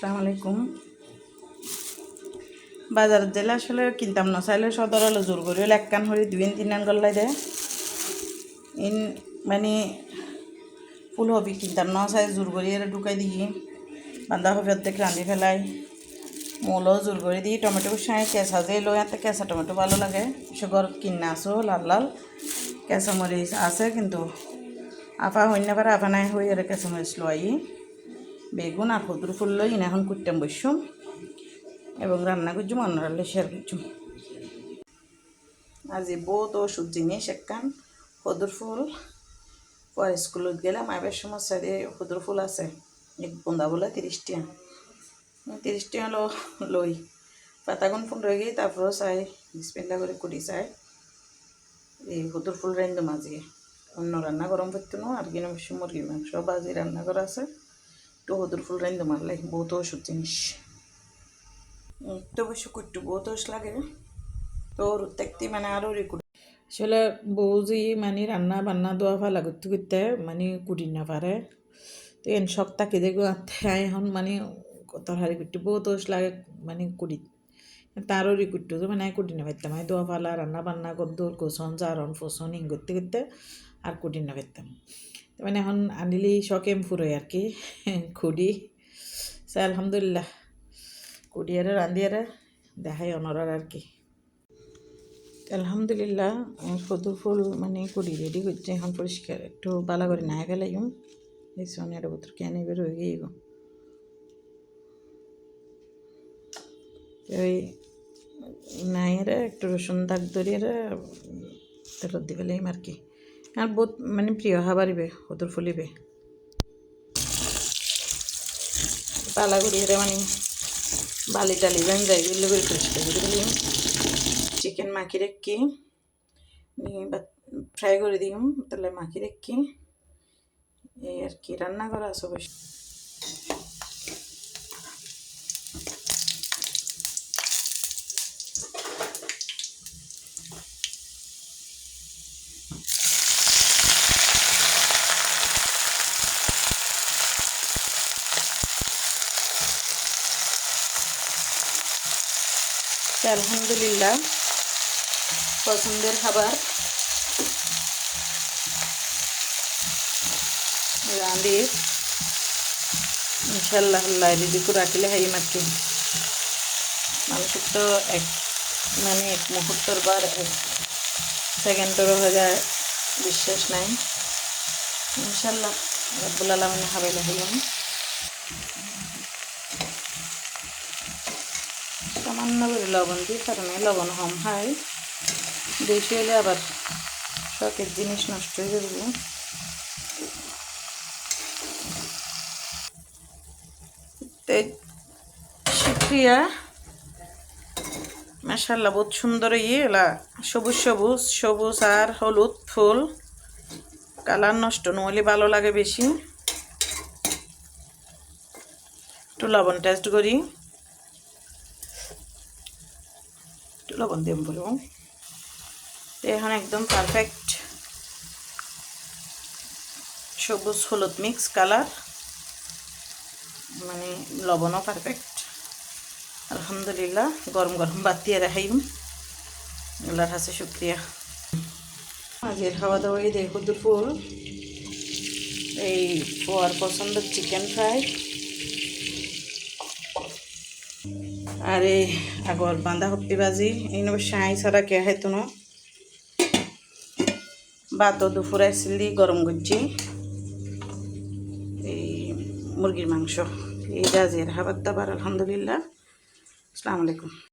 আসসালামু আলাইকুম। বাজার জেলা আসলে কিনতাম না, চাইলে সদর হলো জোর করি হলে একখান হরি দুই তিন রান গল্লাই দেয় ইন মানে ফুলকপি কিনতাম না, চাই জোর করি এর ঢুকাই দিই। বাঁধাকপি অর্ধেক রাঁধি ফেলাই, মূলও জোর করে দিই। টমেটো সাঁই কেঁচা যে লই এত কেঁচা টমেটো ভালো লাগে, সে ঘরত কিনা আসো লাল লাল কেঁচা মরিচ আছে, কিন্তু আফা হইন না পারে, আফা নাই হই আর কেঁচা মরিচ লই বেগুন আর কদুর ফুল লই ইন এখন কুটতাম বসুম এবং রান্না করছুম, অন্যরালে শেয়ার করছুম। আজি বহুত ওষুধ জিনিস একখান কদুর ফুল। পরে স্কুলত গেলে মায়ের সমস্যা দিয়ে কদুর ফুল আছে এক বন্ধা বলে 30 টাকা, 30 টাকা লই পাতাগুন ফুল রয়ে গিয়ে তারপরেও চাই বিসমিল্লাহ করে কুটি চাই এই কদুর ফুল রান্ধো মাঝিয়ে। অন্য রান্না গরম করতে নো আর কিনা বেশি মুরগির মাংস বাজি রান্না করা আছে, একটু কদুর ফুল রান্ধো মারলাই বহুত ওষুধ জিনিস। তো বেশি কুট্টু বহুত ওষ লাগে তো দেখতে মানে আরও রেকুট আসলে বউ যে মানে রান্না বান্না দোয়া ফালা করতে করতে মানে কুটি না পারে, তো এন শখ তাকে দেখো এখন মানে তরকারি কুটতে বহুত ওষ লাগে মানে কুটি তারও রিকুট্টু তো মানে কুটি না পারতাম, আমি দোয়া ফালা রান্না বান্না কদ্দুর কোসন জারন ফোসন ইং করতে করতে আর কুটি না পারতাম। মানে এখন আনিলেই শখেম ফুরোয় আর কি খুঁড়ি সে আলহামদুলিল্লাহ কুটিয়ারে রান্ধিয়ারে দেখাই অনরার আর কি। আলহামদুলিল্লাহ কদুর ফুল মানে কুড়ি রেডি করছে, এখন পরিষ্কার একটু বালা করে নাই ফেলাইম এই সোনের ভিতর কেন বের হয়ে গিয়ে ওই নাইরে একটু রসুন দাগ ধরিয়ে তেলত দি ফেলাইম আর কি। আর বহুত মানে প্রিয় হাবারিবে কদুর ফুলিবে পালা করিয়ে মানে বালি টালি যান যাই গুলো করে পরিষ্কার করে ফেলাইম। চিকেন মাখি রেখি বা ফ্রাই করে দিম, তাহলে মাখি রেখি এই আর কি রান্না করা আছে অবশ্য। আলহামদুলিল্লাহ পছন্দের খাবার রাঁধি ইনশাল্লাহ আল্লাহ রিজিকু রাখিলে হাই মারকি। মানুষের তো এক মানে এক মুহূর্তর বার এক সেকেন্ডেরও হয়ে যায় বিশ্বাস নাই, ইনশাল্লাহ রব্বুল আলামিন হাবাইলে হাইম। সামান্য করে লবণ দিই, কারণ লবণ কম খাই, বেশি হলে আবার শখের জিনিস নষ্ট হয়ে যাবে। শুক্রিয়া মাশাআল্লাহ বহুত সুন্দর এলা সবুজ সবুজ সবুজ আর হলুদ ফুল, কালার নষ্ট নহলে ভালো লাগে বেশি। একটু লবণ টেস্ট করি, একটু লবণ দিয়ে বলবো এখন একদম পারফেক্ট সবুজ হলুদ মিক্স কালার, মানে লবণও পারফেক্ট আলহামদুলিল্লাহ। গরম গরম ভাত দিয়ে রাখাইম, আল্লাহর কাছে শুক্রিয়া। আজকের খাওয়া দাওয়া এই দেখো দুপুর এই পোয়ার পছন্দের চিকেন ফ্রাই আর এই আগর বাঁধাকপি ভাজি, এই নব সাঁই ছাড়া কে খাইতো না। ভাতও দুপুর আসলি গরম করছি এই মুরগির মাংস, এই আজকের খাবার দাবার আলহামদুলিল্লাহ। আসসালামু আলাইকুম।